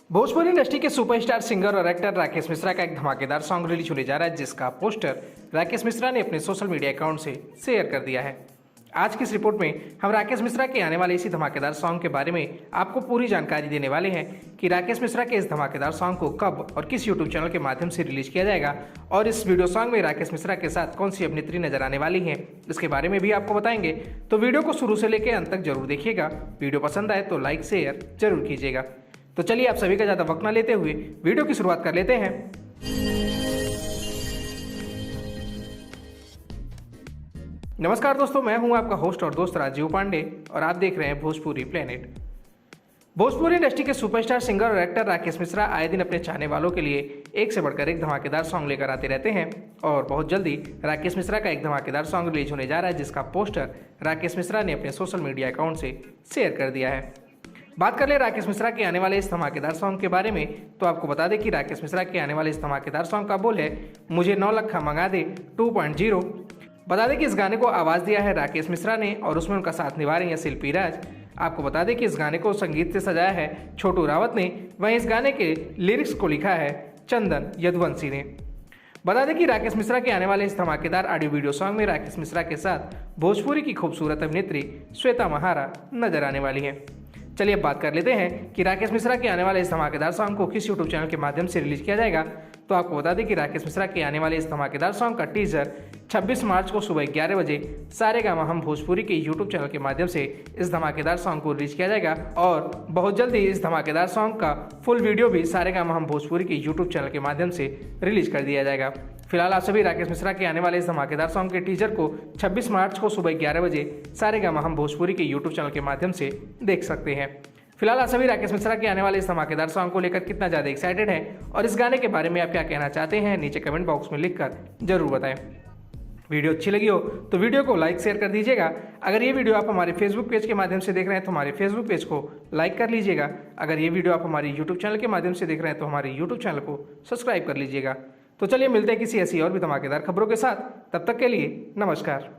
Bhojpuri industry के superstar singer और actor Rakesh Mishra का एक धमाकेदार सॉन्ग रिलीज होने जा रहा है, जिसका पोस्टर राकेश मिश्रा ने अपने सोशल मीडिया अकाउंट से शेयर कर दिया है। आज की इस रिपोर्ट में हम राकेश मिश्रा के आने वाले इसी धमाकेदार सॉन्ग के बारे में आपको पूरी जानकारी देने वाले हैं कि राकेश मिश्रा के इस धमाकेदार सॉन्ग को कब और किस यूट्यूब चैनल के माध्यम से रिलीज किया जाएगा और इस वीडियो सॉन्ग में राकेश मिश्रा के साथ कौन सी अभिनेत्री नजर आने वाली है, इसके बारे में भी आपको बताएंगे। तो वीडियो को शुरू से लेकर अंत तक जरूर देखिएगा। वीडियो पसंद आए तो लाइक शेयर जरूर कीजिएगा। तो चलिए आप सभी का ज़्यादा वक्त न लेते हुए वीडियो की शुरुआत कर लेते हैं। नमस्कार दोस्तों, मैं हूं आपका होस्ट और दोस्त राजीव पांडे और आप देख रहे हैं भोजपुरी प्लेनेट। भोजपुरी इंडस्ट्री के सुपरस्टार सिंगर और एक्टर राकेश मिश्रा आए दिन अपने चाहने वालों के लिए एक से बढ़कर एक धमाकेदार सॉन्ग लेकर आते रहते हैं और बहुत जल्दी राकेश मिश्रा का एक धमाकेदार सॉन्ग रिलीज होने जा रहा है, जिसका पोस्टर राकेश मिश्रा ने अपने सोशल मीडिया अकाउंट से शेयर कर दिया है। बात कर ले राकेश मिश्रा के आने वाले इस धमाकेदार सॉन्ग के बारे में, तो आपको बता दें कि राकेश मिश्रा के आने वाले इस धमाकेदार सॉन्ग का बोल है मुझे 9 लखा मंगा दे 2.0। बता दें कि इस गाने को आवाज़ दिया है राकेश मिश्रा ने और उसमें उनका साथ निभा रही हैं शिल्पी राज। आपको बता दें कि इस गाने को संगीत से सजाया है छोटू रावत ने, वहीं इस गाने के लिरिक्स को लिखा है चंदन यदुवंशी ने। बता दें कि राकेश मिश्रा के आने वाले इस धमाकेदार ऑडियो वीडियो सॉन्ग में राकेश मिश्रा के साथ भोजपुरी की खूबसूरत अभिनेत्री श्वेता महारा नजर आने वाली है। चलिए अब बात कर लेते हैं कि राकेश मिश्रा के आने वाले इस धमाकेदार सॉन्ग को किस यूट्यूब चैनल के माध्यम से रिलीज किया जाएगा। तो आपको बता दें कि राकेश मिश्रा के आने वाले इस धमाकेदार सॉन्ग का टीजर 26 मार्च को सुबह 11 बजे सारेगामा हम भोजपुरी के यूट्यूब चैनल के माध्यम से इस धमाकेदार सॉन्ग को रिलीज किया जाएगा और बहुत जल्दी इस धमाकेदार सॉन्ग का फुल वीडियो भी सारेगामा हम भोजपुरी के यूट्यूब चैनल के माध्यम से रिलीज कर दिया जाएगा। फिलहाल आप सभी राकेश मिश्रा के आने वाले इस धमाकेदार सॉन्ग के टीजर को 26 मार्च को सुबह 11 बजे सारेगामा हम भोजपुरी के यूट्यूब चैनल के माध्यम से देख सकते हैं। फिलहाल आप सभी राकेश मिश्रा के आने वाले इस धमाकेदार सॉन्ग को लेकर कितना ज़्यादा एक्साइटेड हैं और इस गाने के बारे में आप क्या कहना चाहते हैं, नीचे कमेंट बॉक्स में लिखकर जरूर बताएं। वीडियो अच्छी लगी हो तो वीडियो को लाइक शेयर कर दीजिएगा। अगर ये वीडियो आप हमारे फेसबुक पेज के माध्यम से देख रहे हैं तो हमारे फेसबुक पेज को लाइक कर लीजिएगा। अगर ये वीडियो आप हमारे यूट्यूब चैनल के माध्यम से देख रहे हैं तो हमारे यूट्यूब चैनल को सब्सक्राइब कर लीजिएगा। तो चलिए मिलते हैं किसी ऐसी और भी धमाकेदार खबरों के साथ, तब तक के लिए नमस्कार।